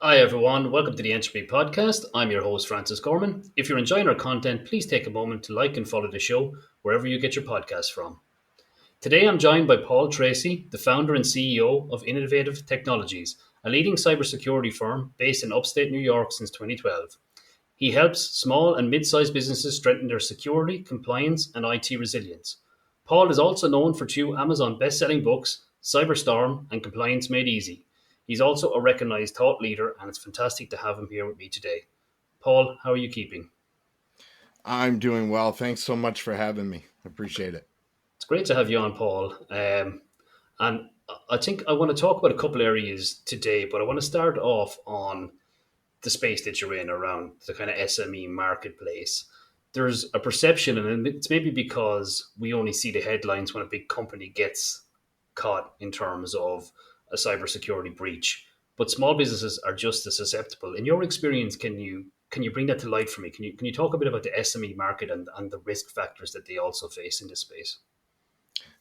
Hi, everyone. Welcome to the Entropy Podcast. I'm your host, Francis Gorman. If you're enjoying our content, please take a moment to like and follow the show wherever you get your podcasts from. Today, I'm joined by Paul Tracey, the founder and CEO of Innovative Technologies, a leading cybersecurity firm based in upstate New York since 2012. He helps small and mid sized businesses strengthen their security, compliance, and IT resilience. Paul is also known for two Amazon best selling books, Cyberstorm and Compliance Made Easy. He's also a recognized thought leader, and it's fantastic to have him here with me today. Paul, how are you keeping? I'm doing well. Thanks so much for having me. Appreciate it. It's great to have you on, Paul. And I think I want to talk about a couple areas today, but I want to start off on the space that you're in around the kind of SME marketplace. There's a perception, and it's maybe because we only see the headlines when a big company gets caught in terms of a cybersecurity breach. But small businesses are just as susceptible. In your experience, can you bring that to light for me? Can you talk a bit about the SME market and the risk factors that they also face in this space?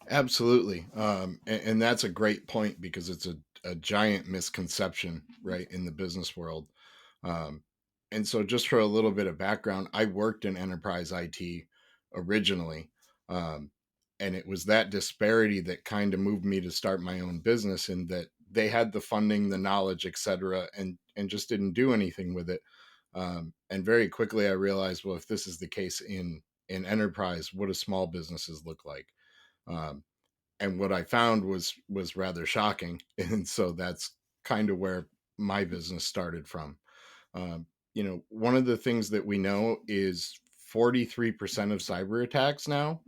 Absolutely. And that's a great point because it's a giant misconception, right, in the business world. Um, and so, just for a little bit of background, I worked in enterprise IT originally. Um, and it was that disparity that kind of moved me to start my own business, in that they had the funding, the knowledge, et cetera, and just didn't do anything with it. And very quickly, I realized, well, if this is the case in enterprise, what do small businesses look like? Um, and what I found was rather shocking, and so that's kind of where my business started from. One of the things that we know is 43% of cyber attacks now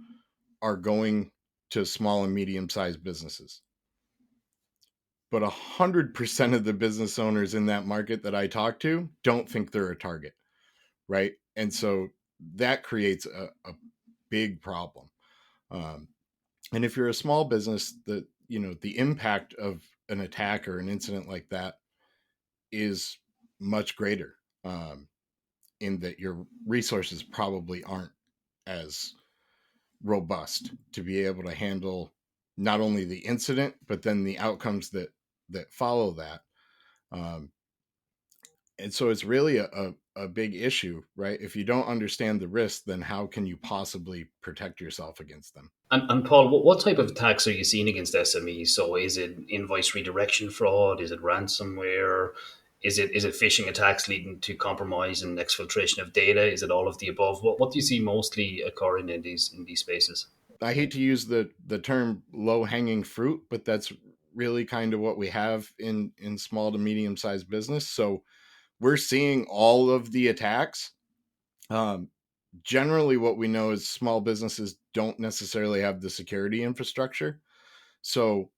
are going to small and medium sized businesses, but 100% of the business owners in that market that I talk to don't think they're a target, right? And so that creates a big problem. Um, and if you're a small business, the impact of an attack or an incident like that is much greater, in that your resources probably aren't as robust to be able to handle not only the incident but then the outcomes that follow that. um, and so it's really a big issue, right? If you don't understand the risk, then how can you possibly protect yourself against them? And Paul, what type of attacks are you seeing against SMEs? So is it invoice redirection fraud? Is it ransomware? Is it phishing attacks leading to compromise and exfiltration of data? Is it all of the above? What do you see mostly occurring in these spaces? I hate to use the term low hanging fruit, but that's really kind of what we have in small to medium sized business. So we're seeing all of the attacks. Um, Generally, what we know is small businesses don't necessarily have the security infrastructure. So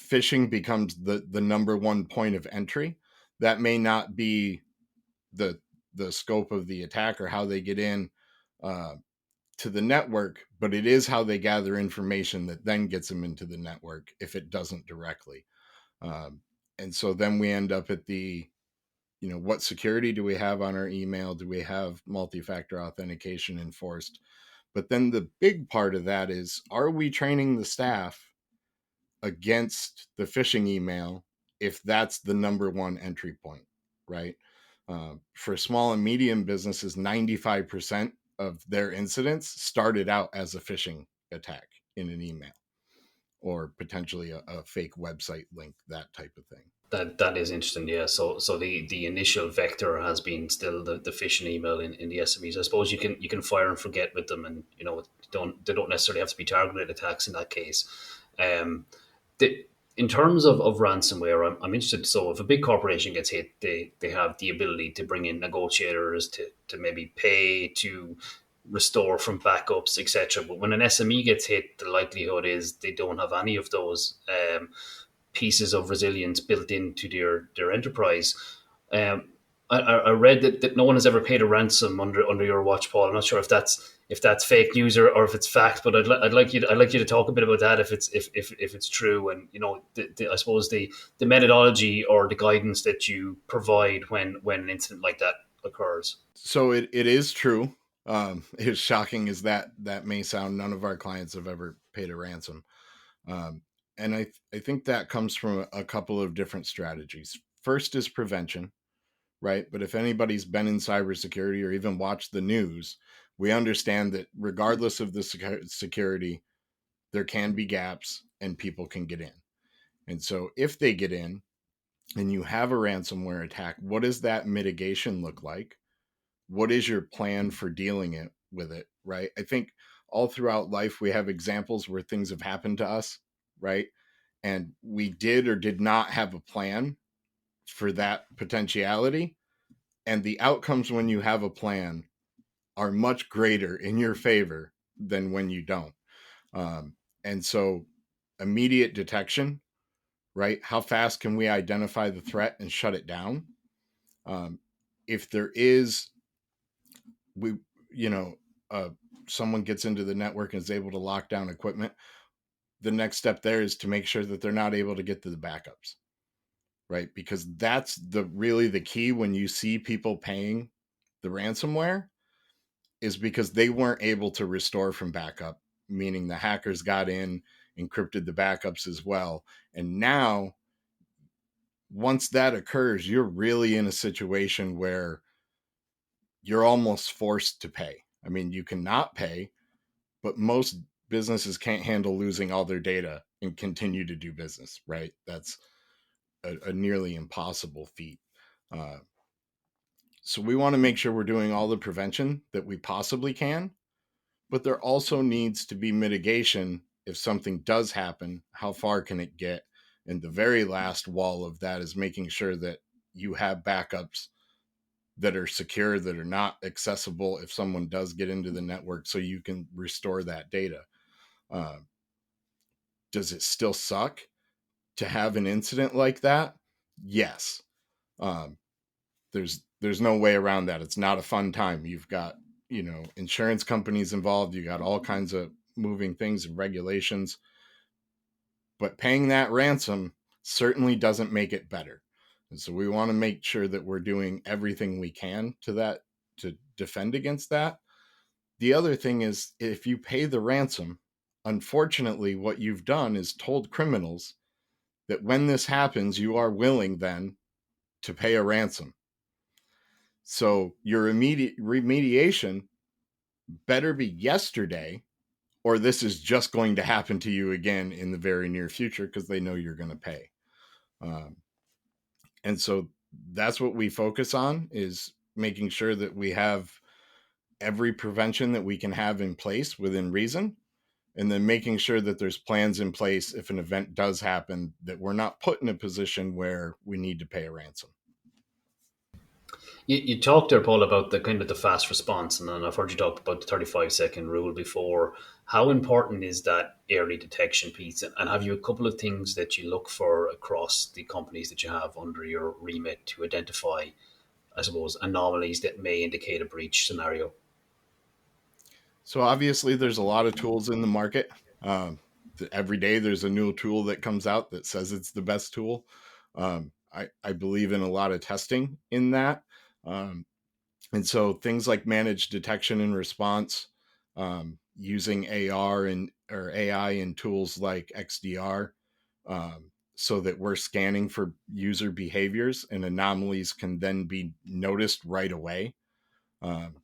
phishing becomes the number one point of entry. That may not be the the scope of the attack or how they get in, uh, to the network, but it is how they gather information that then gets them into the network if it doesn't directly. Um, and so then we end up at what security do we have on our email? Do we have multi-factor authentication enforced? But then the big part of that is, are we training the staff against the phishing email if that's the number one entry point, right? For small and medium businesses, 95% of their incidents started out as a phishing attack in an email, or potentially a fake website link, that type of thing. That is interesting, yeah. So the initial vector has been still the phishing email in the SMEs. I suppose you can fire and forget with them, and they don't necessarily have to be targeted attacks in that case. Um, the, in terms of ransomware, I'm interested. So if a big corporation gets hit, they have the ability to bring in negotiators to maybe pay to restore from backups, etc. But when an SME gets hit, the likelihood is they don't have any of those pieces of resilience built into their enterprise. Um, I read that no one has ever paid a ransom under your watch, Paul. I'm not sure if that's fake news or if it's fact, but I'd like you to talk a bit about that if it's true, and I suppose the methodology or the guidance that you provide when an incident like that occurs. So it is true. As shocking as that may sound, none of our clients have ever paid a ransom. Um, and I think that comes from a couple of different strategies. First is prevention. right? But if anybody's been in cybersecurity or even watched the news, we understand that regardless of the security, there can be gaps and people can get in. And so if they get in and you have a ransomware attack, what does that mitigation look like? What is your plan for dealing with it, right? I think all throughout life we have examples where things have happened to us, right? And we did or did not have a plan for that potentiality. And the outcomes when you have a plan are much greater in your favor than when you don't. And so immediate detection, right? How fast can we identify the threat and shut it down? If there is, we, you know, uh, someone gets into the network and is able to lock down equipment, the next step there is to make sure that they're not able to get to the backups, right? Because that's really the key when you see people paying the ransomware, is because they weren't able to restore from backup, meaning the hackers got in, encrypted the backups as well. And now, once that occurs, you're really in a situation where you're almost forced to pay. I mean, you cannot pay, but most businesses can't handle losing all their data and continue to do business, right? That's a nearly impossible feat. Uh, so we want to make sure we're doing all the prevention that we possibly can, but there also needs to be mitigation if something does happen. How far can it get? And the very last wall of that is making sure that you have backups that are secure, that are not accessible if someone does get into the network, so you can restore that data. Uh, does it still suck to have an incident like that? Yes. Um, there's no way around that. It's not a fun time. You've got, insurance companies involved. You got all kinds of moving things and regulations. But paying that ransom certainly doesn't make it better. And so we want to make sure that we're doing everything we can to defend against that. The other thing is, if you pay the ransom, unfortunately, what you've done is told criminals that when this happens, you are willing then to pay a ransom. So your immediate remediation better be yesterday, or this is just going to happen to you again in the very near future because they know you're going to pay. Um, and so that's what we focus on, is making sure that we have every prevention that we can have in place within reason, and then making sure that there's plans in place if an event does happen, that we're not put in a position where we need to pay a ransom. You talked there, Paul, about the kind of the fast response, and then I've heard you talk about the 35-second rule before. How important is that early detection piece? And have you a couple of things that you look for across the companies that you have under your remit to identify, I suppose, anomalies that may indicate a breach scenario? So obviously, there's a lot of tools in the market. Every day, there's a new tool that comes out that says it's the best tool. I believe in a lot of testing in that. Um, and so things like managed detection and response, using AR and or AI and tools like XDR, so that we're scanning for user behaviors and anomalies can then be noticed right away. Um,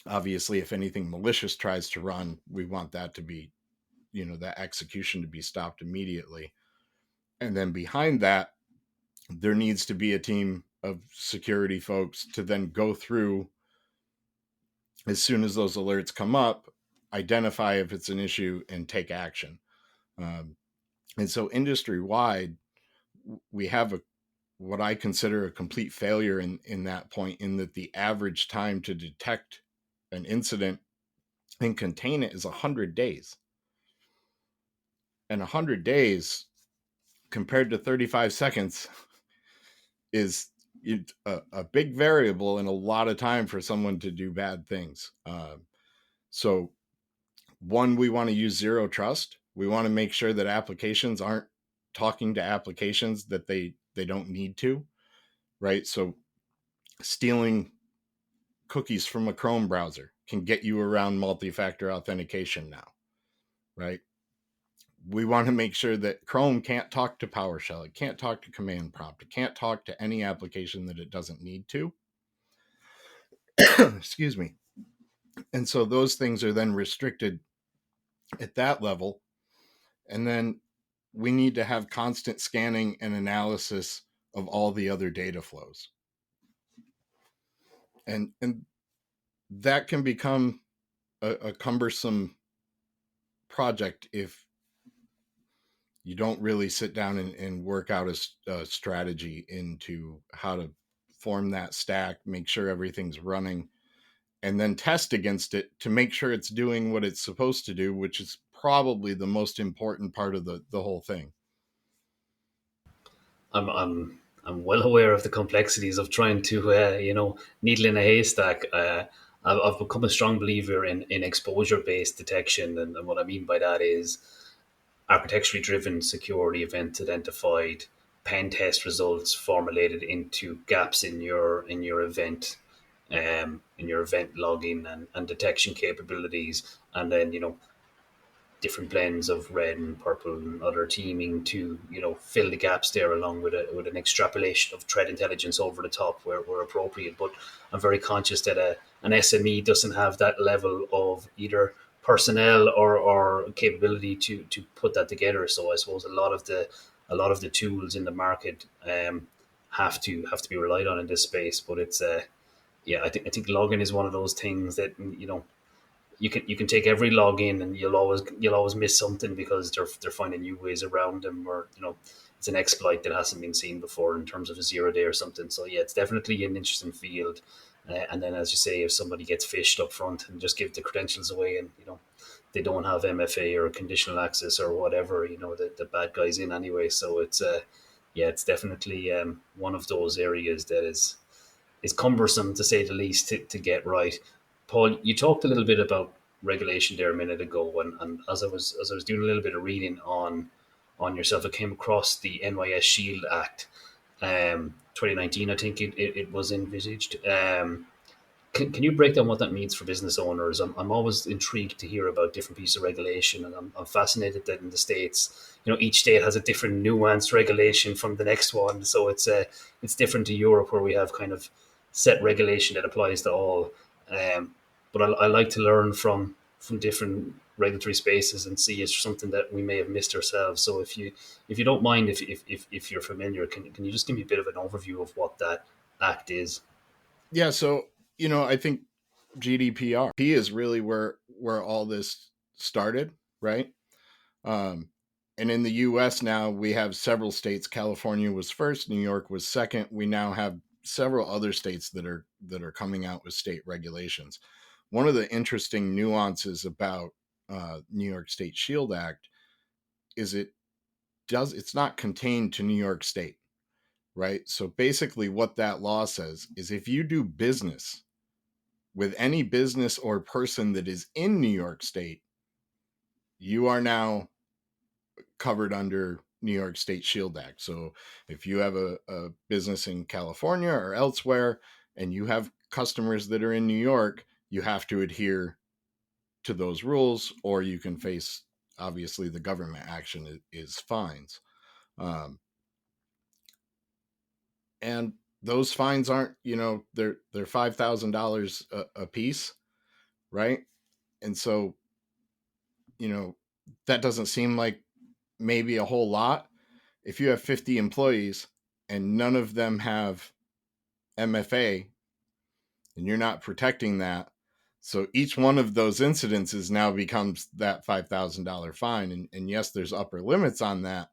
Obviously, if anything malicious tries to run, we want that to be, that execution to be stopped immediately. And then behind that, there needs to be a team of security folks to then go through, as soon as those alerts come up, identify if it's an issue and take action. Um, and so industry wide, we have what I consider a complete failure in that point, in that the average time to detect an incident and contain it is 100 days. And 100 days compared to 35 seconds is a big variable and a lot of time for someone to do bad things. So one, we want to use zero trust. We want to make sure that applications aren't talking to applications that they don't need to, right? So stealing cookies from a Chrome browser can get you around multi-factor authentication now, right? We want to make sure that Chrome can't talk to PowerShell. It can't talk to command prompt. It can't talk to any application that it doesn't need to. Excuse me. And so those things are then restricted at that level. And then we need to have constant scanning and analysis of all the other data flows. And that can become a cumbersome project if you don't really sit down and work out a strategy into how to form that stack, make sure everything's running, and then test against it to make sure it's doing what it's supposed to do, which is probably the most important part of the whole thing. I'm well aware of the complexities of trying to needle in a haystack. I've become a strong believer in exposure based detection, and what I mean by that is architecturally driven security event identified, pen test results formulated into gaps in your event logging and detection capabilities, and then different blends of red and purple and other teaming to fill the gaps there, along with an extrapolation of threat intelligence over the top where appropriate. But I'm very conscious that an SME doesn't have that level of either personnel or capability to put that together. So I suppose a lot of the tools in the market have to be relied on in this space. But it's yeah, I think logging is one of those things that you can take every login and you'll always miss something because they're finding new ways around them, or it's an exploit that hasn't been seen before in terms of a 0 day or something. So yeah, it's definitely an interesting field. And then, as you say, if somebody gets phished up front and just give the credentials away, and they don't have MFA or conditional access or whatever, the bad guy's in anyway. So it's yeah, it's definitely one of those areas that is cumbersome, to say the least, to get right. Paul, you talked a little bit about regulation there a minute ago, and as I was doing a little bit of reading on yourself, I came across the NYS SHIELD Act, 2019. I think it was envisaged. Can you break down what that means for business owners? I'm always intrigued to hear about different pieces of regulation, and I'm fascinated that in the States, each state has a different nuanced regulation from the next one. So it's different to Europe, where we have kind of set regulation that applies to all. Um, but I like to learn from different regulatory spaces and see if there's something that we may have missed ourselves. So if you don't mind, if you're familiar, can you just give me a bit of an overview of what that act is? Yeah, so I think GDPR is really where all this started, right? Um, and in the U.S. now we have several states. California was first, New York was second. We now have several other states that are coming out with state regulations. One of the interesting nuances about New York State Shield Act is it's not contained to New York State, right? So basically, what that law says is if you do business with any business or person that is in New York State, you are now covered under New York State Shield Act. So if you have a business in California or elsewhere and you have customers that are in New York, you have to adhere to those rules, or you can face, obviously, the government action is fines. Um, and those fines aren't, they're $5,000 a piece, right? And so, you know, that doesn't seem like maybe a whole lot. If you have 50 employees and none of them have MFA and you're not protecting that, so each one of those incidences now becomes that $5,000 fine. And yes, there's upper limits on that.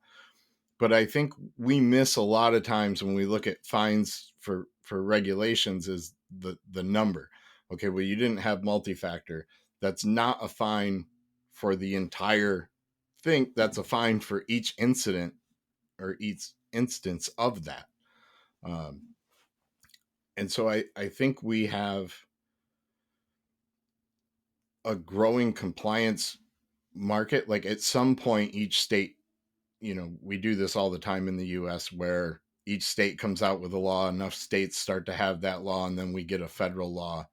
But I think we miss a lot of times when we look at fines for regulations is the number. Okay, well, you didn't have multi-factor. That's not a fine for the entire thing. That's a fine for each incident or each instance of that. Um, and so I think we have a growing compliance market. Like at some point, each state, we do this all the time in the US where each state comes out with a law, enough states start to have that law, and then we get a federal law.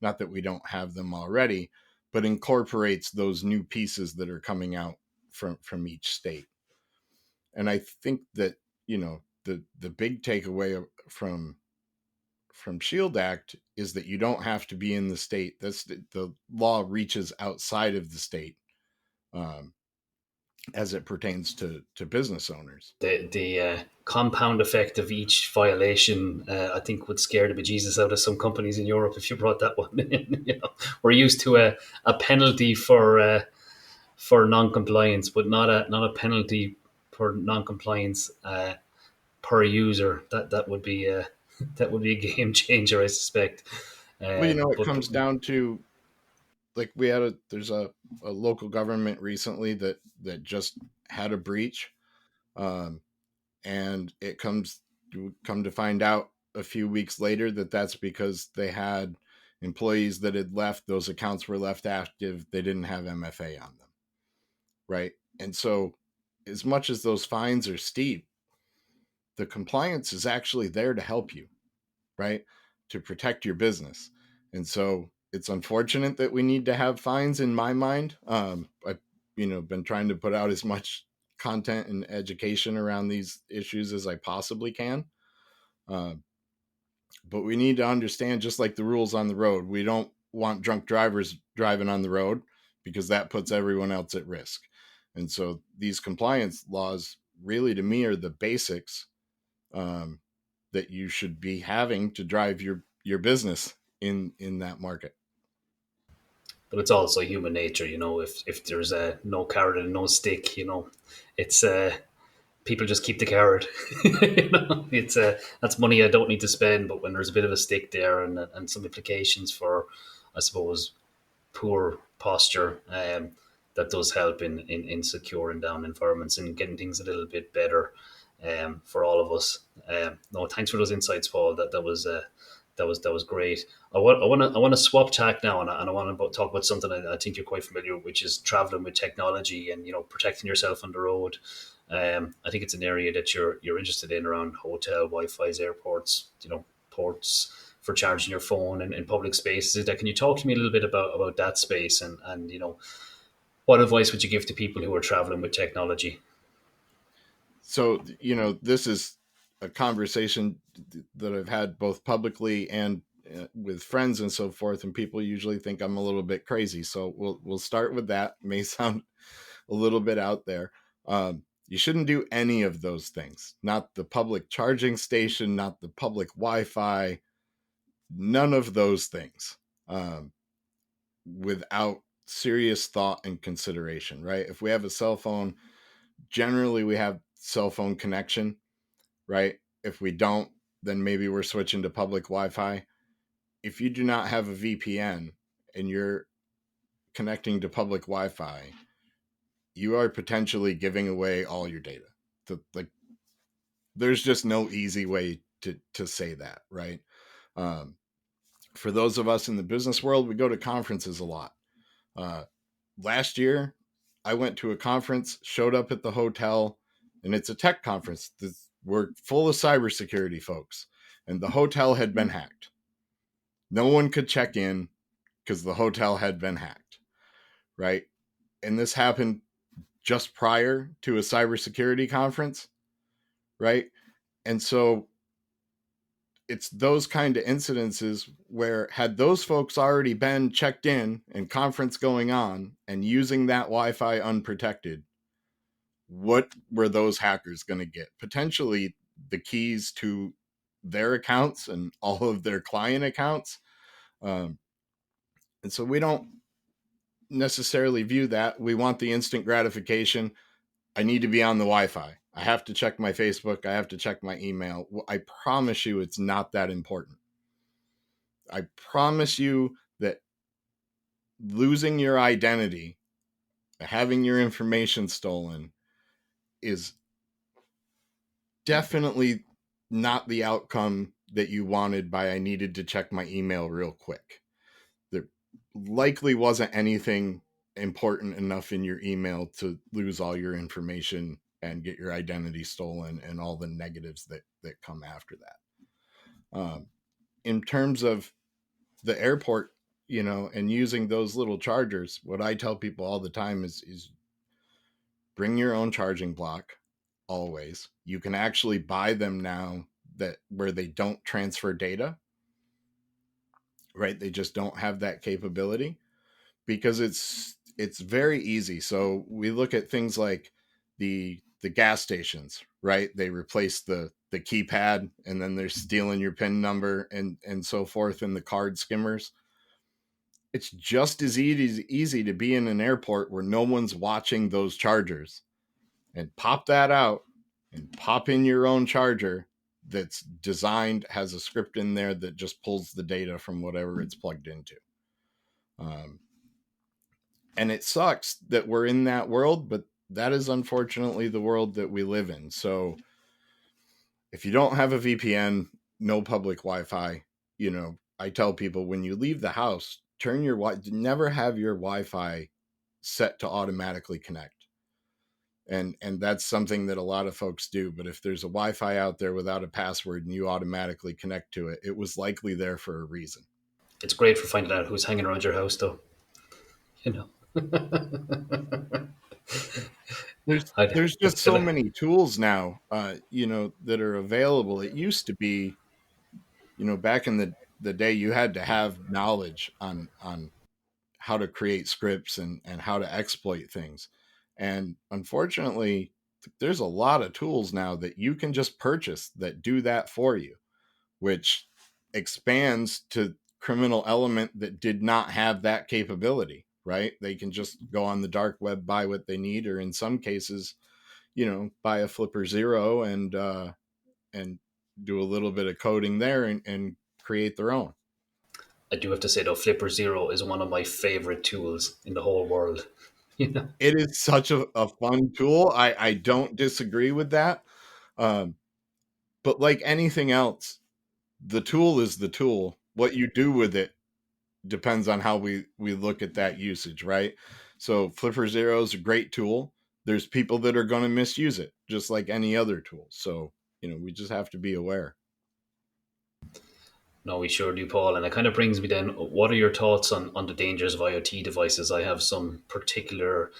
Not that we don't have them already, but incorporates those new pieces that are coming out from each state. And I think that, the big takeaway from Shield Act is that you don't have to be in the state. The law reaches outside of the state, um, as it pertains to business owners. The compound effect of each violation, I think, would scare the bejesus out of some companies in Europe if you brought that one in. We're used to a penalty for non-compliance, but not a penalty for non-compliance per user. That would be that would be a game changer, I suspect. Well, it But comes down to, like, there's a local government recently that just had a breach, um, and it come to find out a few weeks later that that's because they had employees that had left. Those accounts were left active. They didn't have MFA on them, right? And so, as much as those fines are steep, the compliance is actually there to help you, right? To protect your business. And so it's unfortunate that we need to have fines, in my mind. I've been trying to put out as much content and education around these issues as I possibly can. Uh, but we need to understand, just like the rules on the road, we don't want drunk drivers driving on the road, because that puts everyone else at risk. And so these compliance laws, really, to me, are the basics, um, that you should be having to drive your business in that market. it's also human nature, if there's no carrot and no stick, it's people just keep the carrot. It's that's money I don't need to spend, but when there's a bit of a stick there and some implications for, I suppose, poor posture, that does help in securing down environments and getting things a little bit better, for all of us. No, thanks for those insights, Paul. That was great. I want to swap tack now, and I want to talk about something I think you're quite familiar with, which is traveling with technology and protecting yourself on the road. I think it's an area that you're interested in, around hotel Wi-Fi's, airports, ports for charging your phone in public spaces. Can you talk to me a little bit about that space, and what advice would you give to people who are traveling with technology? So, this is a conversation that I've had both publicly and with friends and so forth, and people usually think I'm a little bit crazy. So we'll start with that. It may sound a little bit out there. You shouldn't do any of those things. Not the public charging station, not the public Wi-Fi, none of those things, without serious thought and consideration, right? If we have a cell phone, generally we have cell phone connection, right? If we don't, then maybe we're switching to public Wi-Fi. If you do not have a VPN and you're connecting to public Wi-Fi, you are potentially giving away all your data. Like, there's just no easy way to say that, right? Um, for those of us in the business world, we go to conferences a lot. Uh, Last year, I went to a conference, showed up at the hotel, and it's a tech conference. We're full of cybersecurity folks, and the hotel had been hacked. No one could check in because the hotel had been hacked, right? And this happened just prior to a cybersecurity conference, right? And so it's those kind of incidences where, had those folks already been checked in and conference going on and using that Wi-Fi unprotected, what were those hackers going to get? Potentially the keys to their accounts and all of their client accounts. Um, and so we don't necessarily view that. We want the instant gratification. I need to be on the Wi-Fi. I have to check my Facebook. I have to check my email. I promise you it's not that important. I promise you that losing your identity, having your information stolen, is definitely not the outcome that you wanted by I needed to check my email real quick. There likely wasn't anything important enough in your email to lose all your information and get your identity stolen and all the negatives that come after that. In terms of the airport, and using those little chargers, what I tell people all the time is bring your own charging block always. You can actually buy them now that where they don't transfer data, right? They just don't have that capability because it's very easy. So we look at things like the gas stations, right? They replace the keypad and then they're stealing your PIN number and so forth, and the card skimmers. It's just as easy to be in an airport where no one's watching those chargers and pop that out and pop in your own charger that's designed, has a script in there that just pulls the data from whatever it's plugged into. Um, and it sucks that we're in that world, but that is unfortunately the world that we live in. So if you don't have a VPN, no public Wi-Fi, I tell people when you leave the house, never have your Wi-Fi set to automatically connect. And that's something that a lot of folks do. But if there's a Wi-Fi out there without a password and you automatically connect to it, it was likely there for a reason. It's great for finding out who's hanging around your house, though. You know, There's I'd, there's just so many tools now, that are available. It used to be, back in the day, you had to have knowledge on how to create scripts and how to exploit things. And unfortunately, there's a lot of tools now that you can just purchase that do that for you, which expands to criminal element that did not have that capability, right? They can just go on the dark web, buy what they need, or in some cases, buy a flipper zero and do a little bit of coding there and create their own. I do have to say though, Flipper Zero is one of my favorite tools in the whole world. You know, It is such a fun tool. I don't disagree with that. Um, but like anything else, the tool is the tool. What you do with it depends on how we look at that usage, right? So Flipper Zero is a great tool. There's people that are going to misuse it, just like any other tool. So we just have to be aware. no, we sure do, Paul. And it kind of brings me then. What are your thoughts on the dangers of IoT devices? I have some particular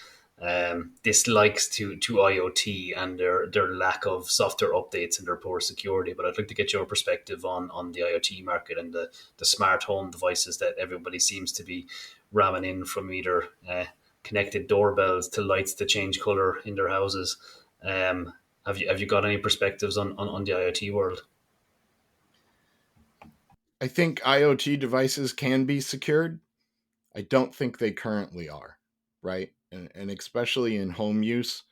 dislikes to IoT and their lack of software updates and their poor security. But I'd like to get your perspective on the IoT market and the smart home devices that everybody seems to be ramming in, from either connected doorbells to lights to change color in their houses. Have you got any perspectives on the IoT world? I think IoT devices can be secured. I don't think they currently are, right? And especially in home use,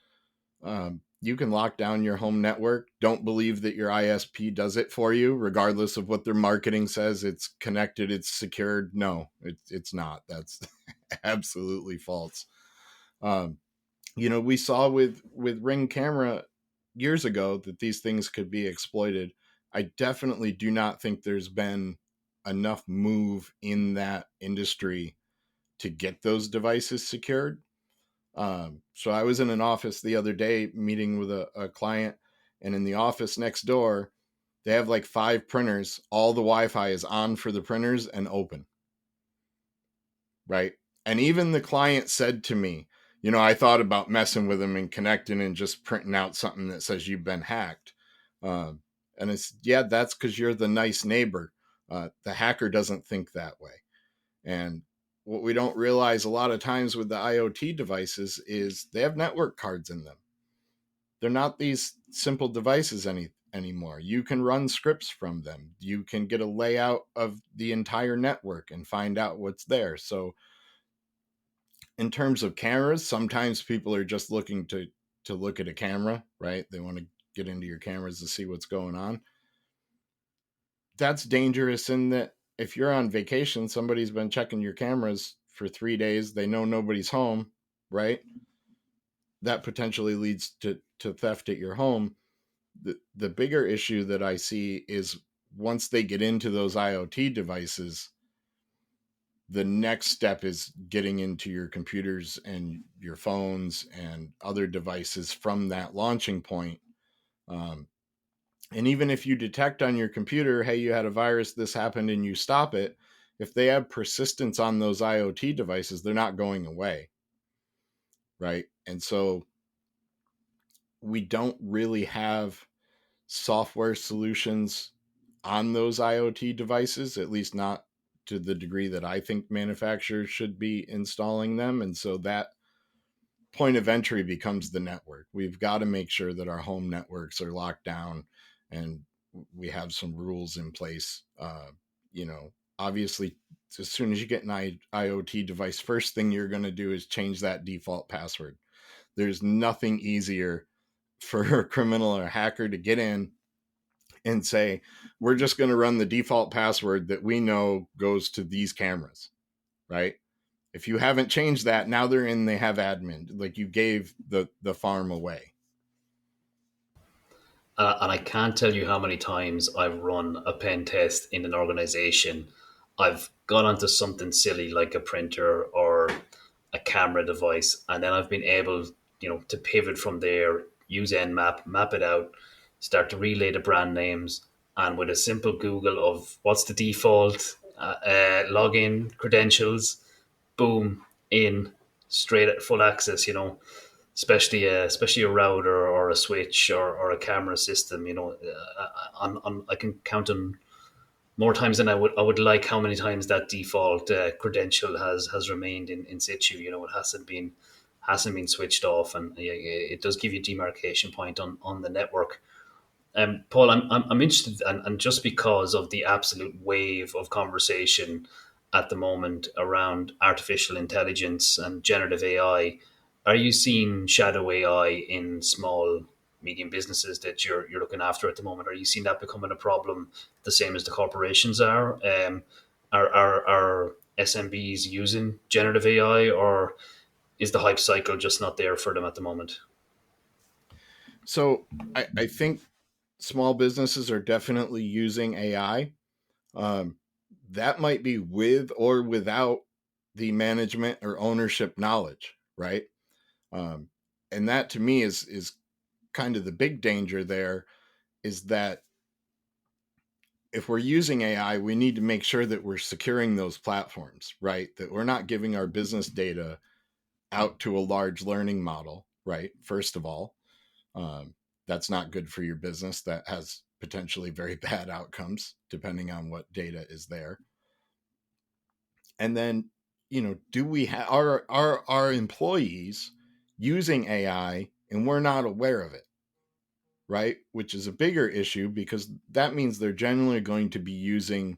you can lock down your home network. Don't believe that your ISP does it for you, regardless of what their marketing says. It's connected, it's secured. No, it's not. That's absolutely false. Um, we saw with Ring camera years ago that these things could be exploited. I definitely do not think there's been enough move in that industry to get those devices secured. So I was in an office the other day meeting with a client, and in the office next door, they have like 5 printers. All the Wi-Fi is on for the printers and open, right? And even the client said to me, I thought about messing with them and connecting and just printing out something that says you've been hacked. Um, and it's, yeah, that's because you're the nice neighbor. The hacker doesn't think that way. And what we don't realize a lot of times with the IoT devices is they have network cards in them. They're not these simple devices anymore. You can run scripts from them. You can get a layout of the entire network and find out what's there. So in terms of cameras, sometimes people are just looking to look at a camera, right? They want to get into your cameras to see what's going on. That's dangerous in that if you're on vacation, somebody's been checking your cameras for 3 days, they know nobody's home, right? That potentially leads to theft at your home. The bigger issue that I see is once they get into those IoT devices, the next step is getting into your computers and your phones and other devices from that launching point. Um, and even if you detect on your computer, hey, you had a virus, this happened, and you stop it, if they have persistence on those IoT devices, they're not going away, right? And so we don't really have software solutions on those IoT devices, at least not to the degree that I think manufacturers should be installing them. And so that point of entry becomes the network. We've got to make sure that our home networks are locked down and we have some rules in place. Obviously, as soon as you get an IoT device, first thing you're going to do is change that default password. There's nothing easier for a criminal or a hacker to get in and say, we're just going to run the default password that we know goes to these cameras, right? If you haven't changed that, now they're in, they have admin, like you gave the farm away. And I can't tell you how many times I've run a pen test in an organization. I've gone onto something silly like a printer or a camera device, and then I've been able, to pivot from there, use Nmap, map it out, start to relay the brand names, and with a simple Google of what's the default login credentials, boom, in straight at full access. Especially a router or a switch or a camera system. I can count on more times than I would like how many times that default credential has remained in situ. It hasn't been switched off, and it does give you a demarcation point on the network. Paul, I'm interested, and just because of the absolute wave of conversation at the moment around artificial intelligence and generative AI, are you seeing shadow AI in small, medium businesses that you're looking after at the moment? Are you seeing that becoming a problem, the same as the corporations are? Are SMBs using generative AI, or is the hype cycle just not there for them at the moment? So I think small businesses are definitely using AI. Um, that might be with or without the management or ownership knowledge, right? Um, and that to me is kind of the big danger there, is that if we're using AI, we need to make sure that we're securing those platforms, right? That we're not giving our business data out to a large learning model, right? First of all, um, that's not good for your business. That has potentially very bad outcomes depending on what data is there. And then, do we have our employees using AI and we're not aware of it, right? Which is a bigger issue because that means they're generally going to be using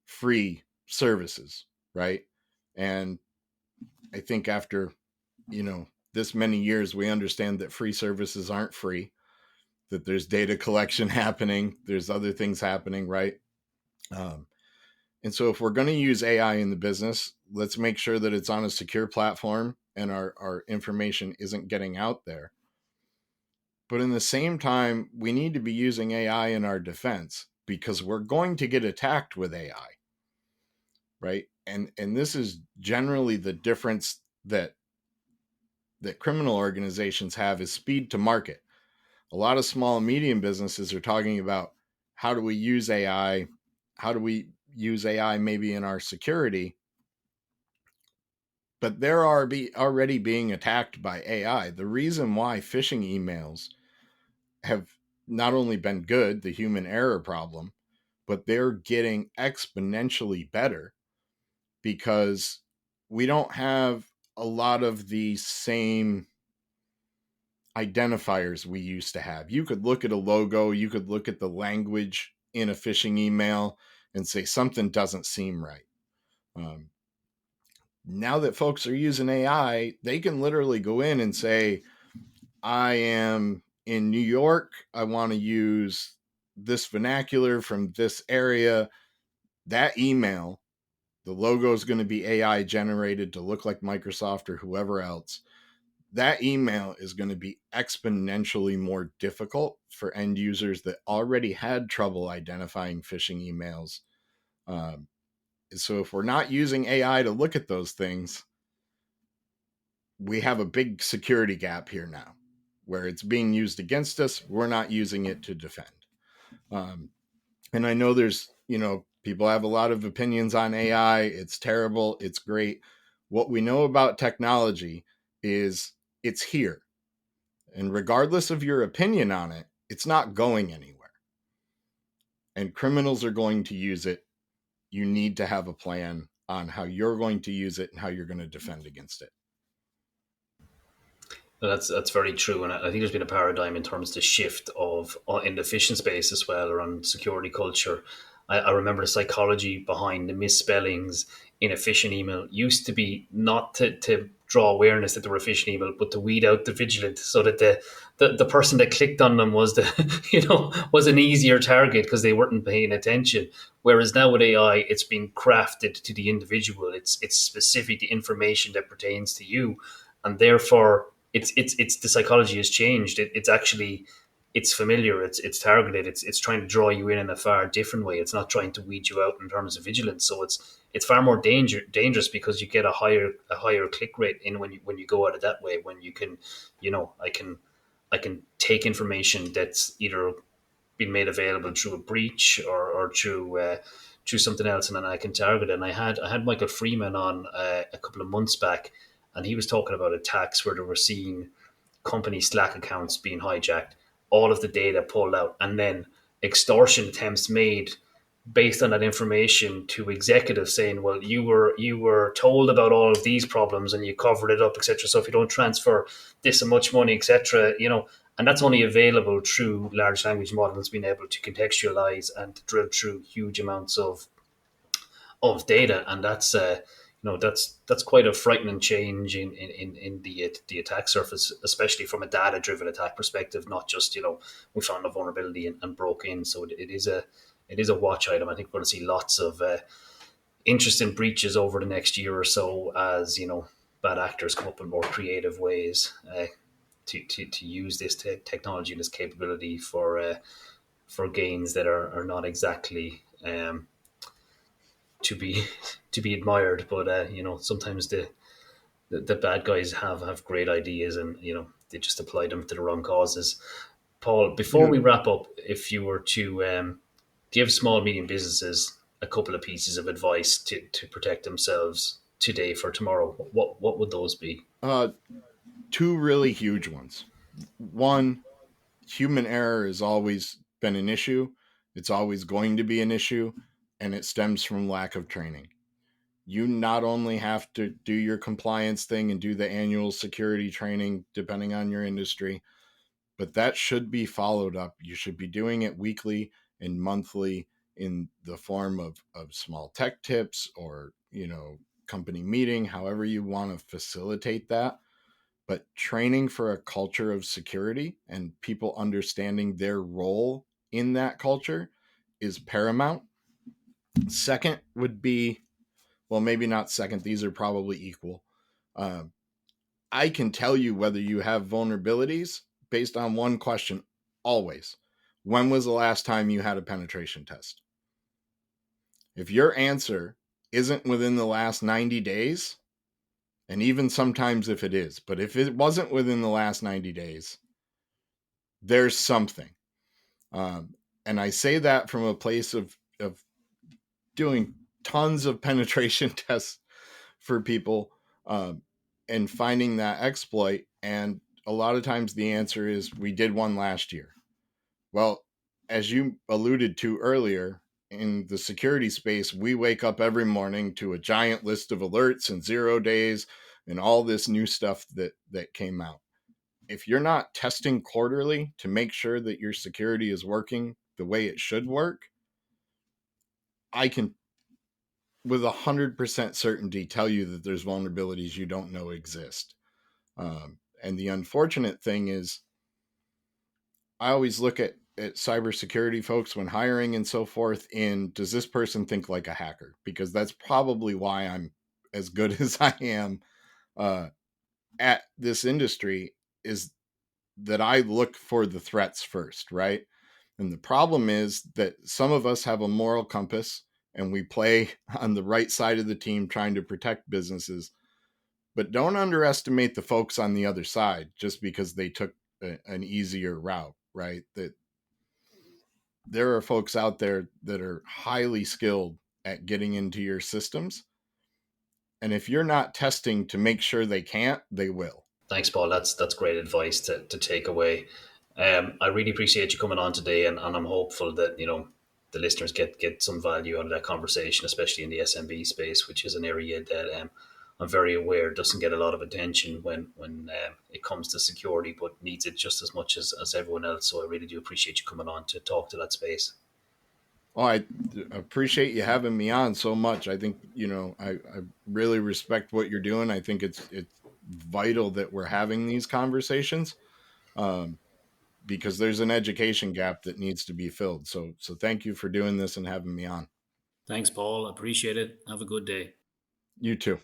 free services, right? And I think after, this many years, we understand that free services aren't free, that there's data collection happening, there's other things happening, right? Um, and so if we're going to use AI in the business, let's make sure that it's on a secure platform and our information isn't getting out there. But in the same time, we need to be using AI in our defense because we're going to get attacked with AI, right? And this is generally the difference that criminal organizations have, is speed to market. A lot of small and medium businesses are talking about, how do we use AI? How do we use AI maybe in our security? But they're already being attacked by AI. The reason why phishing emails have not only been good, the human error problem, but they're getting exponentially better because we don't have a lot of the same identifiers we used to have. You could look at a logo, you could look at the language in a phishing email and say something doesn't seem right. Um, Now that folks are using AI, they can literally go in and say, I am in New York. I want to use this vernacular from this area. That email, the logo is going to be AI generated to look like Microsoft or whoever else. That email is going to be exponentially more difficult for end users that already had trouble identifying phishing emails. Um, so if we're not using AI to look at those things, we have a big security gap here now where it's being used against us. We're not using it to defend. Um, and I know there's, people have a lot of opinions on AI. It's terrible. It's great. What we know about technology is it's here. And regardless of your opinion on it, it's not going anywhere. And criminals are going to use it. You need to have a plan on how you're going to use it and how you're going to defend against it. That's very true, and I think there's been a paradigm in terms of the shift of in the phishing space as well around security culture. I remember the psychology behind the misspellings in a phishing email used to be not to draw awareness that they were a phishing email, but to weed out the vigilant, so that the person that clicked on them was the was an easier target because they weren't paying attention. Whereas now with AI, it's been crafted to the individual. It's specific to information that pertains to you, and therefore it's the psychology has changed. It's actually it's familiar. It's targeted. It's trying to draw you in a far different way. It's not trying to weed you out in terms of vigilance. So it's far more dangerous because you get a higher click rate in when you go at it that way. When you can, I can take information that's either been made available through a breach or through something else, and then I can target it. And I had Michael Freeman on a couple of months back, and he was talking about attacks where they were seeing company Slack accounts being hijacked, all of the data pulled out, and then extortion attempts made based on that information to executives saying, "Well, you were told about all of these problems and you covered it up, etc. So if you don't transfer this and much money, etc., and that's only available through large language models being able to contextualize and drill through huge amounts of data, and that's quite a frightening change in the attack surface, especially from a data driven attack perspective, not just we found a vulnerability and broke in. So it is a watch item. I think we're going to see lots of interesting breaches over the next year or so as bad actors come up with more creative ways to use this technology and this capability for gains that are not exactly to be to be admired. But sometimes the bad guys have great ideas, and they just apply them to the wrong causes. Paul, before You we wrap up, if you were to give small medium businesses a couple of pieces of advice to protect themselves today for tomorrow, what would those be? uh, two really huge ones. One, human error has always been an issue. It's always going to be an issue, and it stems from lack of training. You not only have to do your compliance thing and do the annual security training, depending on your industry, but that should be followed up. You should be doing it weekly and monthly in the form of small tech tips or, company meeting, however you want to facilitate that. But training for a culture of security and people understanding their role in that culture is paramount. Second would be, well, maybe not second, these are probably equal. Um, I can tell you whether you have vulnerabilities based on one question always. When was the last time you had a penetration test? If your answer isn't within the last 90 days, and even sometimes if it is, but if it wasn't within the last 90 days, there's something. Um, and I say that from a place of doing tons of penetration tests for people, um, and finding that exploit. And a lot of times the answer is we did one last year. Well, as you alluded to earlier, in the security space, we wake up every morning to a giant list of alerts and 0 days and all this new stuff that came out. If you're not testing quarterly to make sure that your security is working the way it should work, I can with 100% certainty tell you that there's vulnerabilities you don't know exist. And the unfortunate thing is, I always look at cybersecurity folks when hiring and so forth in, does this person think like a hacker? Because that's probably why I'm as good as I am uh, at this industry, is that I look for the threats first, right? And the problem is that some of us have a moral compass and we play on the right side of the team trying to protect businesses. But don't underestimate the folks on the other side just because they took an easier route, right? That there are folks out there that are highly skilled at getting into your systems. And if you're not testing to make sure they can't, they will. Thanks, Paul. That's great advice to take away. I really appreciate you coming on today, and I'm hopeful that the listeners get some value out of that conversation, especially in the SMB space, which is an area that I'm very aware doesn't get a lot of attention when it comes to security, but needs it just as much as everyone else. So I really do appreciate you coming on to talk to that space. Oh, I appreciate you having me on so much. I think, I really respect what you're doing. I think it's vital that we're having these conversations, um, because there's an education gap that needs to be filled. So thank you for doing this and having me on. Thanks, Paul. Appreciate it. Have a good day. You too.